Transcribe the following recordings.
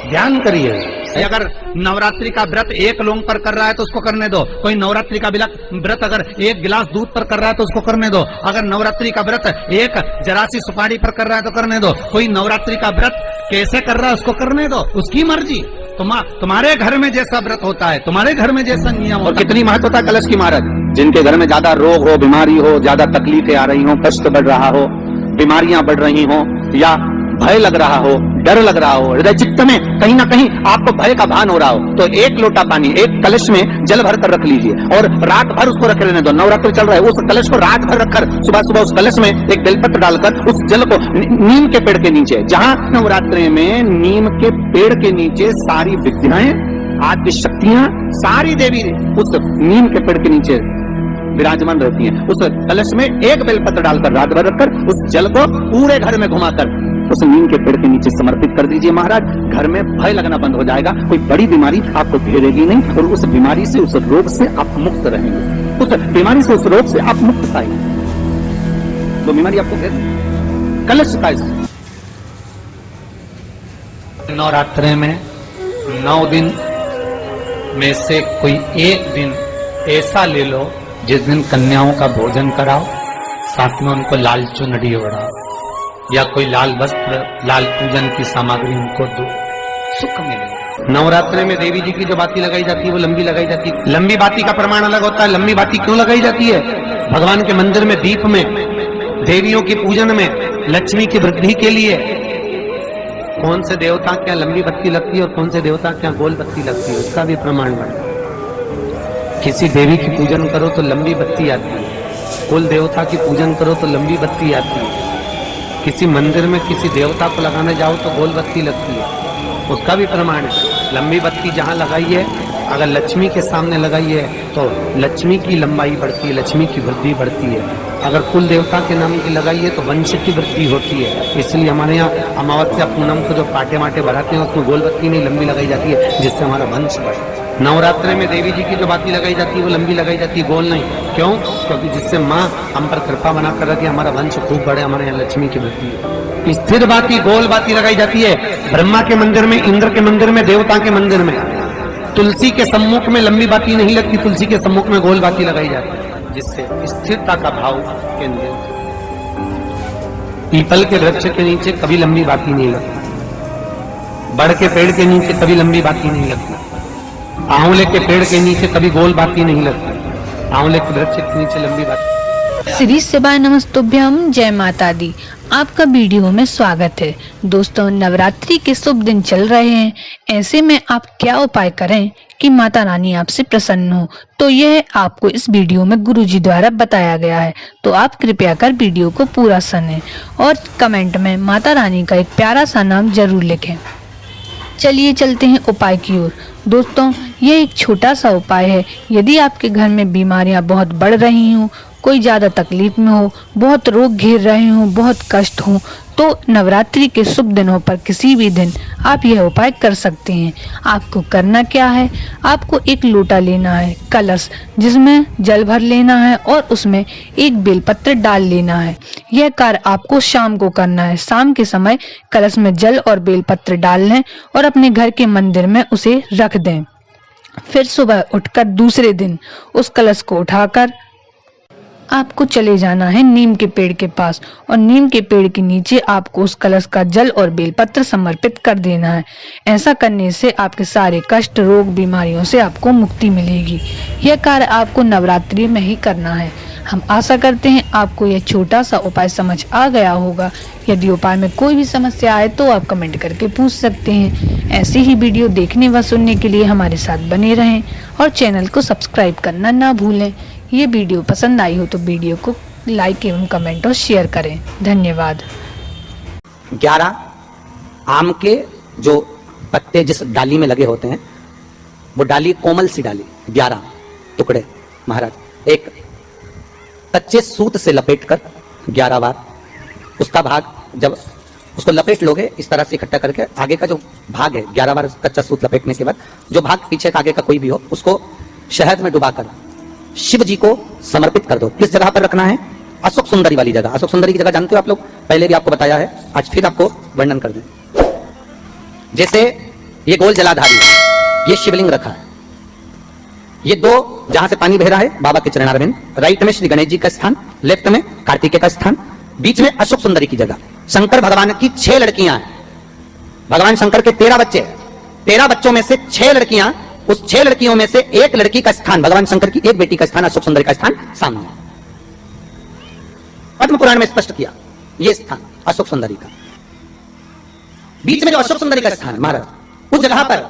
ध्यान करिए। अगर नवरात्रि का व्रत एक लौंग पर कर रहा है तो उसको करने दो। कोई नवरात्रि का व्रत अगर एक गिलास दूध पर कर रहा है तो उसको करने दो। अगर नवरात्रि का व्रत एक जरासी सुपारी पर कर रहा है तो करने दो। कोई नवरात्रि का व्रत कैसे कर रहा है उसको करने दो, उसकी मर्जी। तुम्हारे घर में जैसा व्रत होता है, तुम्हारे घर में जैसा नियम होता है। और कितनी महत्वता कलश की महाराज। जिनके घर में ज्यादा रोग हो, बीमारी हो, ज्यादा तकलीफें आ रही हो, कष्ट बढ़ रहा हो, बीमारियां बढ़ रही हो, या भय लग रहा हो, डर लग रहा हो, हृदय चित्त में कहीं ना कहीं आपको भय का भान हो रहा हो, तो एक लोटा पानी एक कलश में जल भर कर रख लीजिए और रात भर उसको रखे रहने दो। नवरात्र चल रहा है, उस कलश को रात भर रखकर सुबह सुबह उस कलश में एक बेलपत्र डालकर उस जल को नीम के पेड़ के नीचे, जहां नवरात्रि में नीम के पेड़ के नीचे सारी विद्याएं, आदि शक्तियां, सारी देवी उस नीम के पेड़ के नीचे विराजमान रहती हैं। उस कलश में एक बेलपत्र डालकर रात भर रखकर उस जल को पूरे घर में घुमाकर उस नीम के पेड़ के नीचे समर्पित कर दीजिए महाराज। घर में भय लगना बंद हो जाएगा, कोई बड़ी बीमारी आपको घेरेगी नहीं और उस बीमारी से, उस रोग से आप मुक्त रहेंगे। उस बीमारी से, उस रोग से आप मुक्त पाएंगे। वो बीमारी आपको घेर कलश का। नवरात्रि में 9 दिन में से कोई एक दिन ऐसा ले लो जिस दिन कन्याओं का भोजन कराओ, साथ में उनको लाल चुनरी ओढ़ाओ या कोई लाल वस्त्र, लाल पूजन की सामग्री उनको दो, सुख मिलेगा। नवरात्रि में देवी जी की जो बाती लगाई जाती है वो लंबी लगाई जाती है। लंबी बाती का प्रमाण अलग होता है। लंबी बाती क्यों लगाई जाती है? भगवान के मंदिर में दीप में, देवियों की पूजन में, लक्ष्मी की वृद्धि के लिए। कौन से देवता क्या लंबी बत्ती लगती है और कौन से देवता क्या गोल बत्ती लगती है, उसका भी प्रमाण बढ़ता है। किसी देवी की पूजन करो तो लंबी बत्ती आती है, कुल देवता की पूजन करो तो लंबी बत्ती आती है। किसी मंदिर में किसी देवता को लगाने जाओ तो गोल बत्ती लगती है, उसका भी प्रमाण है। लंबी बत्ती जहां लगाई है, अगर लक्ष्मी के सामने लगाई है तो लक्ष्मी की लंबाई बढ़ती है, लक्ष्मी की वृद्धि बढ़ती है। अगर कुल देवता के नाम की लगाई है तो वंश की वृद्धि होती है। इसलिए हमारे यहाँ अमावस्या पूनम को जो पाटे माटे भराते हैं उसमें गोल बत्ती नहीं लंबी लगाई जाती है, जिससे हमारा वंश बढ़े। नवरात्रि में देवी जी की जो बाती लगाई जाती है वो लंबी लगाई जाती है, गोल नहीं। क्यों? क्योंकि जिससे माँ हम पर कृपा बना कर रखी, हमारा वंश खूब बढ़े, हमारे यहाँ लक्ष्मी की वृद्धि है। स्थिर बाती, गोल बाती लगाई जाती है ब्रह्मा के मंदिर में, इंद्र के मंदिर में, देवता के मंदिर में। तुलसी के सम्मुख में लंबी बाती नहीं लगती, तुलसी के सम्मुख में गोल बाती लगाई जाती है, जिससे स्थिरता का भाव केंद्रित। पीपल के वृक्ष के नीचे कभी लंबी बाती नहीं लगती, बड़ के पेड़ के नीचे कभी लंबी बाती नहीं लगती, आंवले के पेड़ के नीचे कभी गोल बाती नहीं लगती, आंवले के वृक्ष के नीचे लंबी बाती। श्री शिवाय नमस्तुभ्यम, जय माता दी। आपका वीडियो में स्वागत है। दोस्तों, नवरात्रि के शुभ दिन चल रहे हैं, ऐसे में आप क्या उपाय करें कि माता रानी आपसे प्रसन्न हो, तो यह आपको इस वीडियो में गुरुजी द्वारा बताया गया है। तो आप कृपया कर वीडियो को पूरा सुनें और कमेंट में माता रानी का एक प्यारा सा नाम जरूर लिखें। चलिए चलते हैं उपाय की ओर। दोस्तों, यह एक छोटा सा उपाय है। यदि आपके घर में बीमारियां बहुत बढ़ रही हों, कोई ज्यादा तकलीफ में हो, बहुत रोग घेर रहे हों, बहुत कष्ट हो, तो नवरात्रि के शुभ दिनों पर किसी भी दिन आप यह उपाय कर सकते हैं। आपको करना क्या है? आपको एक लोटा लेना है, कलश जिसमें जल भर लेना है और उसमें एक बेलपत्र डाल लेना है। यह कार्य आपको शाम को करना है। शाम के समय कलश में जल और बेलपत्र डाल लें और अपने घर के मंदिर में उसे रख दें। फिर सुबह उठकर दूसरे दिन उस कलश को उठाकर आपको चले जाना है नीम के पेड़ के पास और नीम के पेड़ के नीचे आपको उस कलश का जल और बेलपत्र समर्पित कर देना है। ऐसा करने से आपके सारे कष्ट, रोग, बीमारियों से आपको मुक्ति मिलेगी। यह कार्य आपको नवरात्रि में ही करना है। हम आशा करते हैं आपको यह छोटा सा उपाय समझ आ गया होगा। यदि उपाय में कोई भी समस्या आए तो आप कमेंट करके पूछ सकते हैं। ऐसे ही वीडियो देखने व सुनने के लिए हमारे साथ बने रहें और चैनल को सब्सक्राइब करना ना भूलें। ये वीडियो पसंद आई हो तो वीडियो को लाइक एवं कमेंट और शेयर करें। धन्यवाद। 11 आम के जो पत्ते जिस डाली में लगे होते हैं, वो डाली कोमल सी डाली, 11 टुकड़े महाराज एक कच्चे सूत से लपेटकर 11 बार उसका भाग, जब उसको लपेट लोगे इस तरह से इकट्ठा करके, आगे का जो भाग है 11 बार कच्चा सूत लपेटने के बाद जो भाग पीछे का आगे का कोई भी हो, उसको शहद में डुबाकर शिव जी को समर्पित कर दो। किस जगह पर रखना है? अशोक सुंदरी वाली जगह। अशोक सुंदरी की जगह जानते हो आप लोग, पहले भी आपको बताया है, आज फिर आपको वर्णन कर दें। जैसे ये गोल जलाधारी है, ये शिवलिंग रखा है, ये दो जहां से पानी बह रहा है बाबा के चरणारविंद, राइट में श्री गणेश जी का स्थान, लेफ्ट में कार्तिकेय का स्थान, बीच में अशोक सुंदरी की जगह। शंकर भगवान की 6 लड़कियां हैं, भगवान शंकर के 13 बच्चे हैं, 13 बच्चों में से 6 लड़कियां, उस 6 लड़कियों में से एक लड़की का स्थान, भगवान शंकर की एक बेटी का स्थान, अशोक सुंदरी का स्थान सामने है। पद्म पुराण में स्पष्ट किया यह स्थान अशोक सुंदरी का। बीच में जो अशोक सुंदरी का स्थान महाराज, उस जगह पर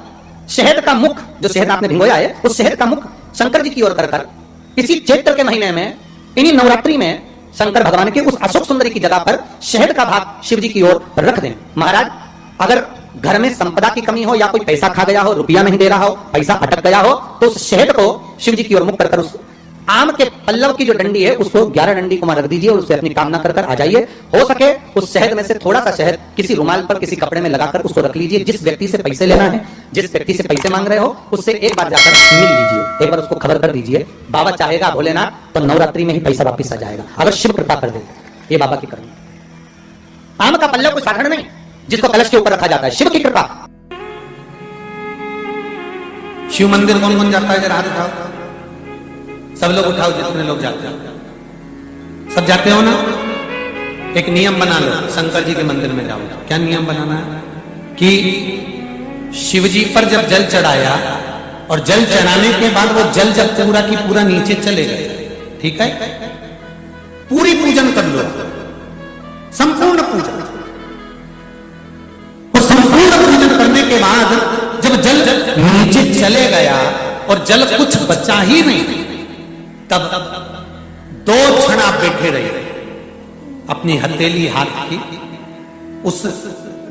शहद का मुख, जो शहद आपने भिगोया है, उस शहद का मुख शंकर जी की ओर कर इसी चैत्र के महीने में, इन्हीं नवरात्रि में शंकर भगवान के उस अशोक सुंदरी की जगह पर शहद का भाग शिव जी की ओर रख दें। महाराज अगर घर में संपदा की कमी हो या कोई पैसा खा गया हो, रुपया नहीं दे रहा हो, पैसा अटक गया हो, तो उस शहद को शिव जी की ओर मुख कर उस आम के पल्लव की जो डंडी है उसको 11 डंडी को रख दीजिए और उससे अपनी कामना कर आ जाइए। हो सके उस शहद में से थोड़ा सा शहद किसी रुमाल पर, किसी कपड़े में लगाकर उसको रख लीजिए। जिस व्यक्ति से पैसे लेना है, जिस व्यक्ति से पैसे मांग रहे हो, उससे एक बार जाकर मिल लीजिए, एक बार उसको खबर कर दीजिए। बाबा चाहेगा भोलेनाथ तो नवरात्रि में ही पैसा वापिस आ जाएगा, अगर शिव कृपा कर दे। ये बाबा की करनी। आम का पल्लव कोई साधारण नहीं जिसको कलश के ऊपर रखा जाता है, शिव की कृपा। शिव मंदिर कौन कौन जाता है? जरा हाथ उठाओ, सब लोग उठाओ, जितने लोग जाते हैं। सब जाते हो ना? एक नियम बना लो, शंकर जी के मंदिर में जाओ। क्या नियम बनाना है? कि शिव जी पर जब जल चढ़ाया और जल चढ़ाने के बाद वो जल जब पूरा की पूरा नीचे चले गए, ठीक है, पूरी पूजन कर लो, संपूर्ण पूजन। और संपूर्ण पूजन करने के बाद जब जल नीचे चले गया और जल कुछ बचा ही नहीं, तब 2 क्षण आप बैठे रहिए, अपनी हथेली हाथ की उस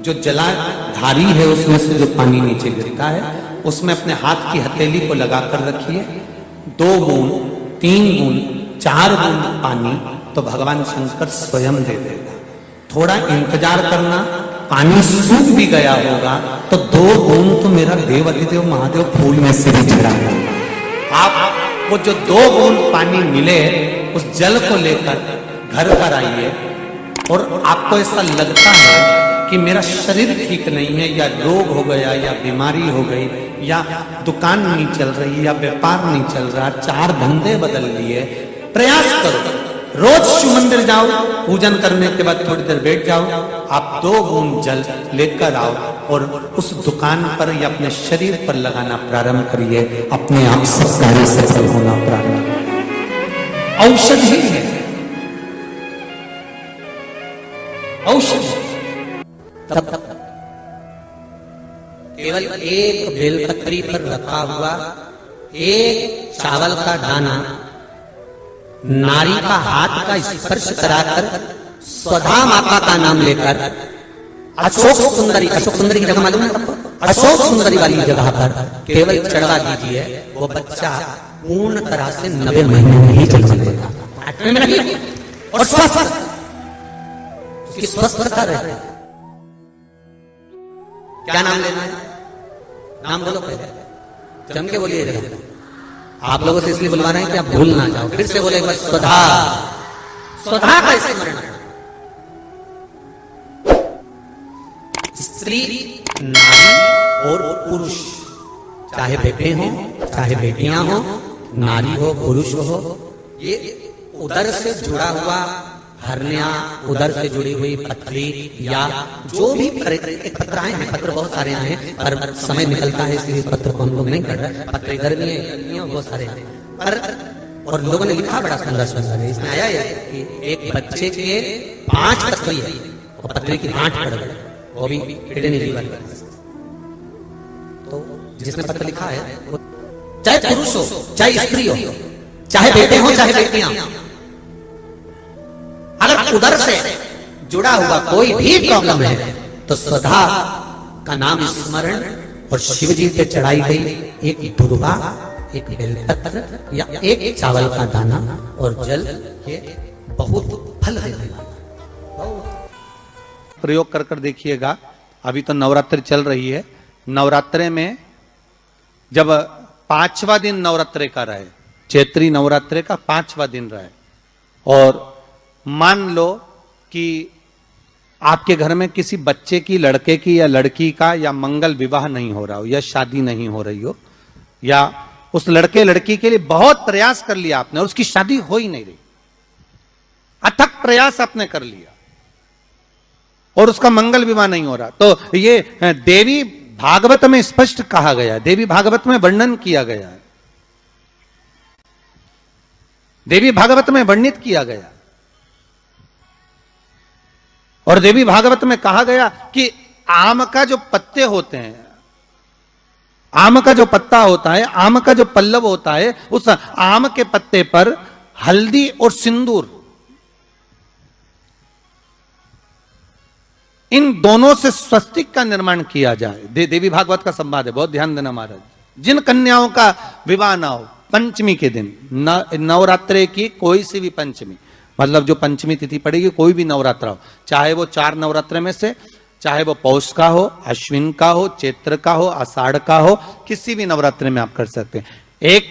जो जलाधारी है उसमें से जो पानी नीचे गिरता है उसमें अपने हाथ की हथेली को लगाकर रखिए। 2 बूंद, 3 बूंद, 4 बूंद पानी तो भगवान शंकर स्वयं दे देगा। थोड़ा इंतजार करना, पानी सूख भी गया होगा तो 2 बूंद तो मेरा देव अधिदेव महादेव फूल में से भी चढ़ाएगा। आप वो जो 2 बूंद पानी मिले उस जल को लेकर घर पर आइए और आपको ऐसा लगता है कि मेरा शरीर ठीक नहीं है, या रोग हो गया, या बीमारी हो गई, या दुकान नहीं चल रही, या व्यापार नहीं चल रहा, 4 धंधे बदल लिए, प्रयास करो, रोज शिव मंदिर जाओ, पूजन करने के बाद थोड़ी देर बैठ जाओ, आप 2 बूंद जल लेकर आओ और उस दुकान पर या अपने शरीर पर लगाना प्रारंभ करिए, अपने आप सब कार्य सफल होना प्रारंभ। औषधि है, औषधि। तब केवल एक बेलपत्री पर रखा हुआ एक चावल का दाना नारी का हाथ का स्पर्श कराकर स्वधा माता का नाम लेकर अशोक सुंदरी की जगह मालूम है सबको, अशोक सुंदरी वाली जगह पर केवल चढ़वा दीजिए। वो बच्चा पूर्ण तरह से 90 महीने में ही चल चलेगा, 8 में नहीं, और स्वस्थ, उसकी स्वस्थता रहे। क्या नाम लेना है? नाम बोलो पहले, जम के बोलिए। आप लोगों से इसलिए बुलवा रहे हैं कि आप भूल ना जाओ। फिर से बोले बस, स्वधा, स्वधा का स्मरण। स्त्री, नारी और पुरुष, चाहे बेटे हो चाहे बेटियां हो, नारी हो पुरुष हो, ये उदर से जुड़ा हुआ हरनिया, उदर से जुड़ी हुई पथरी, या जो भी पत्र आए हैं, पत्र बहुत सारे आए हैं पर समय निकलता है इसलिए पत्र को हम लोग नहीं कर रहे। पत्र इधर भी है, बहुत सारे हैं पर, और लोगों ने लिखा बड़ा सुंदर सुंदर है। इसमें आया है कि एक बच्चे के 5 पत्री है और पत्री की 8 पड़ गए, वो भी किडनी लीवर। तो जिसने पत्र लिखा है वो चाहे पुरुष हो चाहे स्त्री हो, चाहे बेटे हो चाहे बेटियां, अगर उधर से जुड़ा हुआ कोई भी प्रॉब्लम है तो स्वधा का नाम स्मरण और शिव जी पे चढ़ाई गई एक दुर्वा, एक बेलपत्र या एक चावल का दाना और जल, ये बहुत फल देने वाला। प्रयोग कर कर देखिएगा। अभी तो नवरात्रि चल रही है, नवरात्रे में जब 5वां दिन नवरात्रे का रहे, चैत्री नवरात्रे का 5वां दिन रहे, और मान लो कि आपके घर में किसी बच्चे की, लड़के की या लड़की का या मंगल विवाह नहीं हो रहा हो, या शादी नहीं हो रही हो, या उस लड़के लड़की के लिए बहुत प्रयास कर लिया आपने और उसकी शादी हो ही नहीं रही, अथक प्रयास आपने कर लिया और उसका मंगल विवाह नहीं हो रहा, तो ये देवी भागवत में स्पष्ट कहा गया है, देवी भागवत में वर्णन किया गया है, देवी भागवत में वर्णित किया गया। और देवी भागवत में कहा गया कि आम का जो पत्ते होते हैं, आम का जो पत्ता होता है, आम का जो पल्लव होता है, उस आम के पत्ते पर हल्दी और सिंदूर, इन दोनों से स्वस्तिक का निर्माण किया जाए। देवी भागवत का संवाद है, बहुत ध्यान देना महाराज। जिन कन्याओं का विवाह ना हो पंचमी के दिन, नवरात्रे की कोई सी भी पंचमी, मतलब जो पंचमी तिथि पड़ेगी, कोई भी नवरात्रा हो, चाहे वो 4 नवरात्रे में से, चाहे वो पौष का हो, अश्विन का हो, चैत्र का हो, आषाढ़ का हो, किसी भी नवरात्रे में आप कर सकते हैं। एक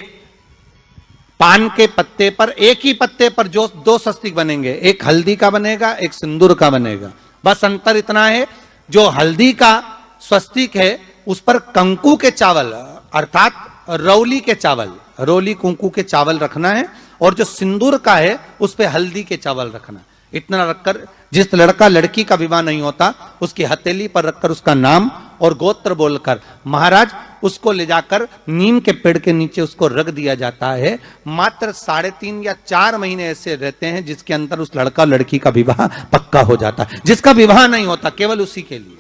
पान के पत्ते पर, एक ही पत्ते पर जो 2 स्वस्तिक बनेंगे, एक हल्दी का बनेगा, एक सिंदूर का बनेगा। बस अंतर इतना है, जो हल्दी का स्वस्तिक है उस पर कंकु के चावल अर्थात रौली के चावल, रोली कुंकू के चावल रखना है, और जो सिंदूर का है उस पे हल्दी के चावल रखना। इतना रखकर जिस लड़का लड़की का विवाह नहीं होता उसकी हथेली पर रखकर उसका नाम और गोत्र बोलकर महाराज उसको ले जाकर नीम के पेड़ के नीचे उसको रख दिया जाता है। मात्र 3.5 या 4 महीने ऐसे रहते हैं जिसके अंदर उस लड़का लड़की का विवाह पक्का हो जाता है। जिसका विवाह नहीं होता केवल उसी के लिए।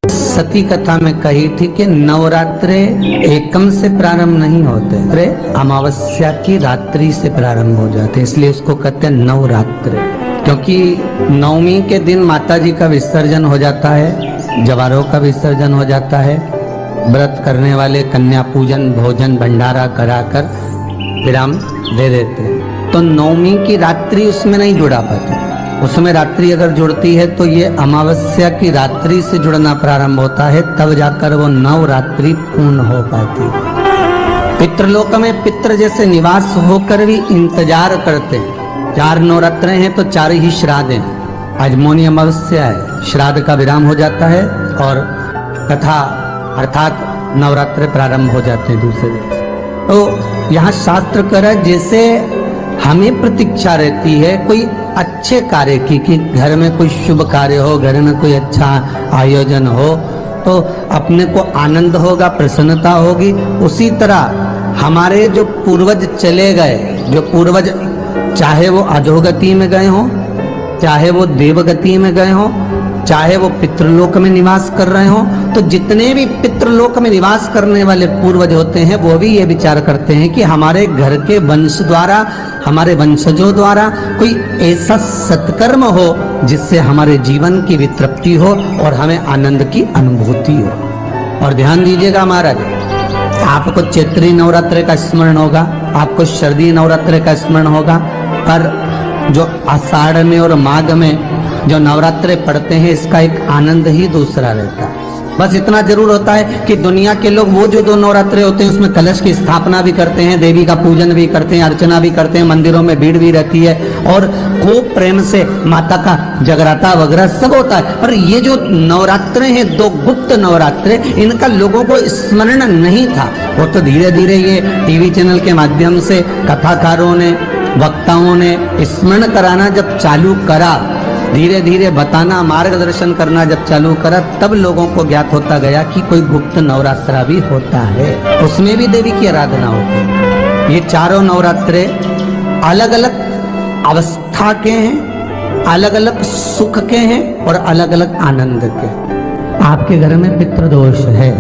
सती कथा में कही थी कि नवरात्रे एकम से प्रारंभ नहीं होते, अरे अमावस्या की रात्रि से प्रारंभ हो जाते, इसलिए उसको कहते हैं नवरात्रे। क्योंकि नवमी के दिन माता जी का विसर्जन हो जाता है, जवारों का विसर्जन हो जाता है, व्रत करने वाले कन्या पूजन भोजन भंडारा कराकर विराम दे देते हैं। तो नवमी की रात्रि उसमें नहीं जुड़ा पाती, उसमें रात्रि अगर जुड़ती है तो ये अमावस्या की रात्रि से जुड़ना प्रारंभ होता है, तब जाकर वो नवरात्रि पूर्ण हो पाती है। पितृलोक में पितृ जैसे निवास होकर भी इंतजार करते हैं। 4 नवरात्रे हैं तो 4 ही श्राद्ध हैं। आज मौनी अमावस्या है, श्राद्ध का विराम हो जाता है और कथा अर्थात नवरात्रे प्रारंभ हो जाते हैं दूसरे दिन। तो यहाँ शास्त्र कह रहा है जैसे हमें प्रतीक्षा रहती है कोई अच्छे कार्य की, कि घर में कोई शुभ कार्य हो, घर में कोई अच्छा आयोजन हो तो अपने को आनंद होगा, प्रसन्नता होगी। उसी तरह हमारे जो पूर्वज चले गए, जो पूर्वज चाहे वो अधोगति में गए हों, चाहे वो देवगति में गए हों, चाहे वो पितृलोक में निवास कर रहे हों, तो जितने भी पितृलोक में निवास करने वाले पूर्वज होते हैं वो भी ये विचार करते हैं कि हमारे घर के वंश द्वारा, हमारे वंशजों द्वारा कोई ऐसा सत्कर्म हो जिससे हमारे जीवन की वितृप्ति हो और हमें आनंद की अनुभूति हो। और ध्यान दीजिएगा महाराज, आपको चैत्री नवरात्रि का स्मरण होगा, आपको शरदी नवरात्रि का स्मरण होगा, पर जो आषाढ़ में और माघ में जो नवरात्रे पढ़ते हैं इसका एक आनंद ही दूसरा रहता है। बस इतना जरूर होता है कि दुनिया के लोग वो जो 2 नवरात्रे होते हैं उसमें कलश की स्थापना भी करते हैं, देवी का पूजन भी करते हैं, अर्चना भी करते हैं, मंदिरों में भीड़ भी रहती है और खूब प्रेम से माता का जगराता वगैरह सब होता है। पर ये जो नवरात्रे हैं 2 गुप्त नवरात्रे, इनका लोगों को स्मरण नहीं था। वो तो धीरे धीरे ये टीवी चैनल के माध्यम से कथाकारों ने, वक्ताओं ने स्मरण कराना जब चालू करा, धीरे धीरे बताना, मार्गदर्शन करना जब चालू करा, तब लोगों को ज्ञात होता गया कि कोई गुप्त नवरात्रा भी होता है, उसमें भी देवी की आराधना होती है। ये 4 नवरात्रे अलग अलग अवस्था के हैं, अलग अलग सुख के हैं और अलग अलग आनंद के। आपके घर में पितृदोष है,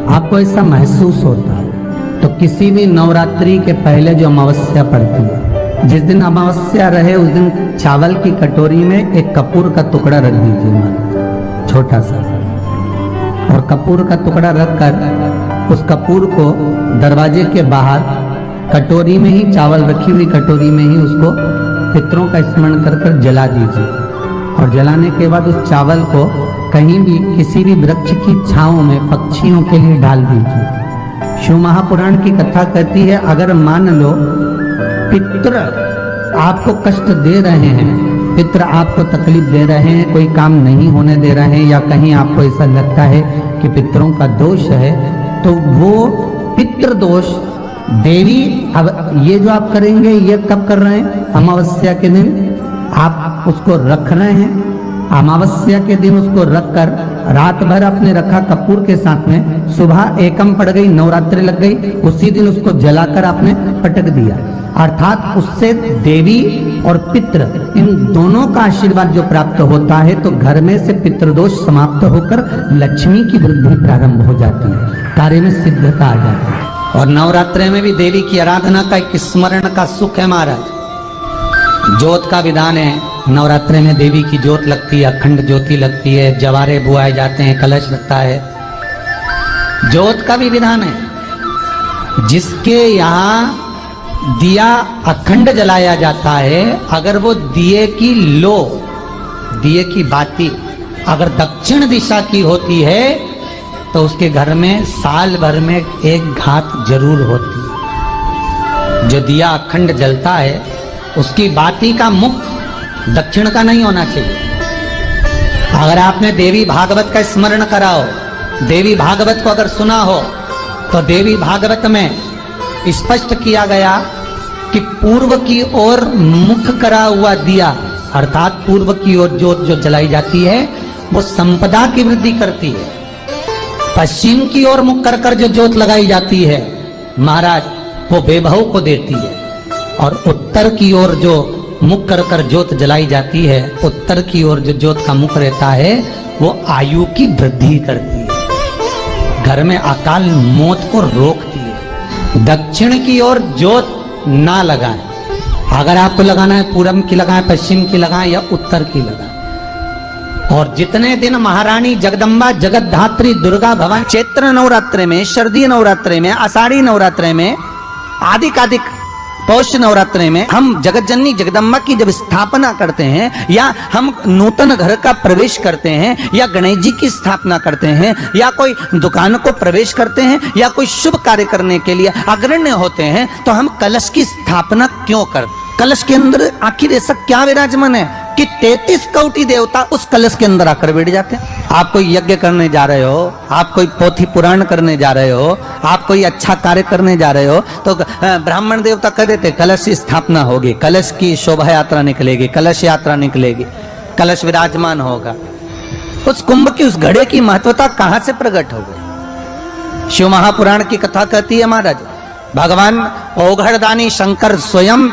आपको ऐसा महसूस होता है, तो किसी भी नवरात्रि के पहले जो अमावस्या पड़ती है, जिस दिन अमावस्या रहे उस दिन चावल की कटोरी में एक कपूर का टुकड़ा रख दीजिए, छोटा सा, और कपूर का टुकड़ा रखकर उस कपूर को दरवाजे के बाहर कटोरी में ही, चावल रखी हुई कटोरी में ही उसको पितरों का स्मरण कर कर जला दीजिए। और जलाने के बाद उस चावल को कहीं भी किसी भी वृक्ष की छांव में पक्षियों के लिए डाल दीजिए। शिव महापुराण की कथा कहती है, अगर मान लो पितृ आपको कष्ट दे रहे हैं, पितृ आपको तकलीफ दे रहे हैं, कोई काम नहीं होने दे रहे हैं, या कहीं आपको ऐसा लगता है कि पितरों का दोष है, तो वो पितृ दोष देवी, अब ये जो आप करेंगे ये कब कर रहे हैं? अमावस्या के दिन आप उसको रख रहे हैं। अमावस्या के दिन उसको रखकर रात भर आपने रखा कपूर के साथ में, सुबह एकम पड़ गई, नवरात्रि लग गई, उसी दिन उसको जलाकर आपने पटक दिया। अर्थात उससे देवी और पितृ इन दोनों का आशीर्वाद जो प्राप्त होता है, तो घर में से पितृदोष समाप्त होकर लक्ष्मी की वृद्धि प्रारंभ हो जाती है, कार्य में सिद्धता आ जाती है। और नवरात्रि में भी देवी की आराधना का एक स्मरण का सुख है महाराज। ज्योत का विधान है, नवरात्रि में देवी की ज्योत लगती है, अखंड ज्योति लगती है, जवारे बुआए जाते हैं, कलश लगता है। ज्योत का भी विधान है। जिसके यहाँ दिया अखंड जलाया जाता है, अगर वो दिए की लो, दिए की बाती अगर दक्षिण दिशा की होती है, तो उसके घर में साल भर में एक घात जरूर होती है। जो दिया अखंड जलता है, उसकी बाती का मुख दक्षिण का नहीं होना चाहिए। अगर आपने देवी भागवत का स्मरण करा हो, देवी भागवत को अगर सुना हो, तो देवी भागवत में स्पष्ट किया गया कि पूर्व की ओर मुख करा हुआ दिया, अर्थात पूर्व की ओर ज्योत जो जलाई जाती है, वो संपदा की वृद्धि करती है। पश्चिम की ओर मुख कर कर जो ज्योत लगाई जाती है महाराज, वो वैभव को देती है। और उत्तर की ओर जो मुख कर कर ज्योत जलाई जाती है, उत्तर की ओर जो ज्योत का मुख रहता है, वो आयु की वृद्धि करती है, घर में अकाल मौत को रोकती है। दक्षिण की ओर ज्योत ना लगाएं। अगर आपको लगाना है पूरब की लगाएं, पश्चिम की लगाएं या उत्तर की लगाएं। और जितने दिन महारानी जगदम्बा जगतधात्री दुर्गा भवानी चैत्र नवरात्रि में, शरदीय नवरात्रि में, आषाढ़ी नवरात्रि में, आदिक पौष नवरात्रि में हम जगत जननी जगदम्बा की जब स्थापना करते हैं, या हम नूतन घर का प्रवेश करते हैं, या गणेश जी की स्थापना करते हैं, या कोई दुकान को प्रवेश करते हैं, या कोई शुभ कार्य करने के लिए अग्रण्य होते हैं, तो हम कलश की स्थापना क्यों करते? कलश के अंदर आखिर ऐसा क्या विराजमान है कि 33 कोटि देवता उस कलश के अंदर आकर बैठ जाते हैं? आप कोई यज्ञ करने जा रहे हो, आप कोई पोथी पुराण करने जा रहे हो, आप कोई अच्छा कार्य करने जा रहे हो, तो ब्राह्मण देवता कह देते कलश की स्थापना होगी, कलश की शोभा यात्रा निकलेगी, कलश यात्रा निकलेगी, कलश विराजमान होगा। उस कुंभ की, उस घड़े की महत्वता कहां से प्रकट हो गई? शिव महापुराण की कथा कहती है महाराज, भगवान ओघड़दानी शंकर स्वयं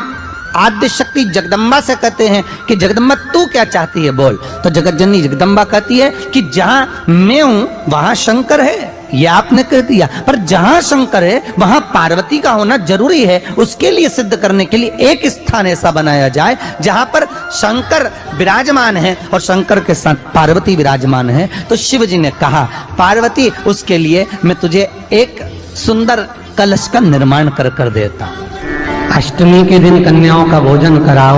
आद्य शक्ति जगदम्बा से कहते हैं कि जगदम्बा तू क्या चाहती है बोल। तो जगत जननी जगदम्बा कहती है कि जहां मैं हूं वहां शंकर है, ये आपने कह दिया, पर जहां शंकर है वहां पार्वती का होना जरूरी है। उसके लिए सिद्ध करने के लिए एक स्थान ऐसा बनाया जाए जहां पर शंकर विराजमान है और शंकर के साथ पार्वती विराजमान है। तो शिव जी ने कहा, पार्वती उसके लिए मैं तुझे एक सुंदर कलश का निर्माण कर देता। अष्टमी के दिन कन्याओं का भोजन कराओ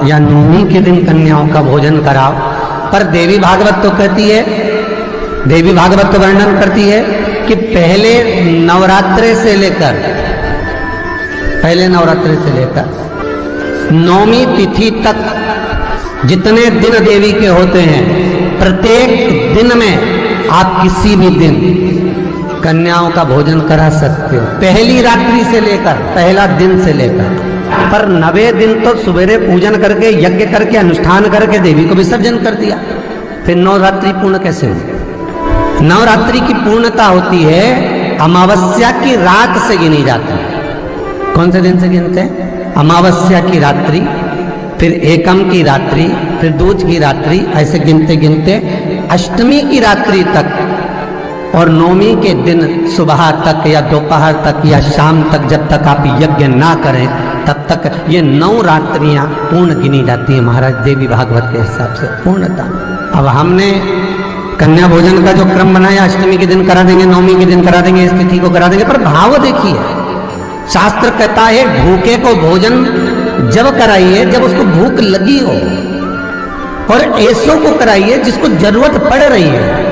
या नवमी के दिन कन्याओं का भोजन कराओ, पर देवी भागवत तो कहती है, देवी भागवत तो वर्णन करती है कि पहले नवरात्रि से लेकर नवमी तिथि तक जितने दिन देवी के होते हैं, प्रत्येक दिन में आप किसी भी दिन कन्याओं का भोजन करा सकते हो, पहली रात्रि से लेकर, पहला दिन से लेकर। पर 9वें दिन तो सवेरे पूजन करके, यज्ञ करके, अनुष्ठान करके देवी को विसर्जन कर दिया, फिर नवरात्रि पूर्ण कैसे हुई? नवरात्रि की पूर्णता होती है अमावस्या की रात से गिनी जाती है। कौन से दिन से गिनते हैं? अमावस्या की रात्रि, फिर एकम की रात्रि, फिर दूज की रात्रि, ऐसे गिनते गिनते अष्टमी की रात्रि तक और नवमी के दिन सुबह तक या दोपहर तक या शाम तक, जब तक आप यज्ञ ना करें तब तक ये 9 रात्रियां पूर्ण गिनी जाती है महाराज देवी भागवत के हिसाब से पूर्णता। अब हमने कन्या भोजन का जो क्रम बनाया, अष्टमी के दिन करा देंगे, नवमी के दिन करा देंगे, इस तिथि को करा देंगे, पर भाव देखिए, शास्त्र कहता है भूखे को भोजन जब कराइए जब उसको भूख लगी हो, और ऐसों को कराइए जिसको जरूरत पड़ रही है।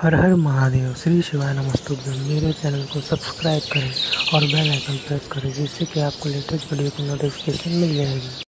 हर हर महादेव। श्री शिवाय नमस्तुभ्यम। मेरे चैनल को सब्सक्राइब करें और बेल आइकन प्रेस करें जिससे कि आपको लेटेस्ट वीडियो की नोटिफिकेशन मिल जाएगी।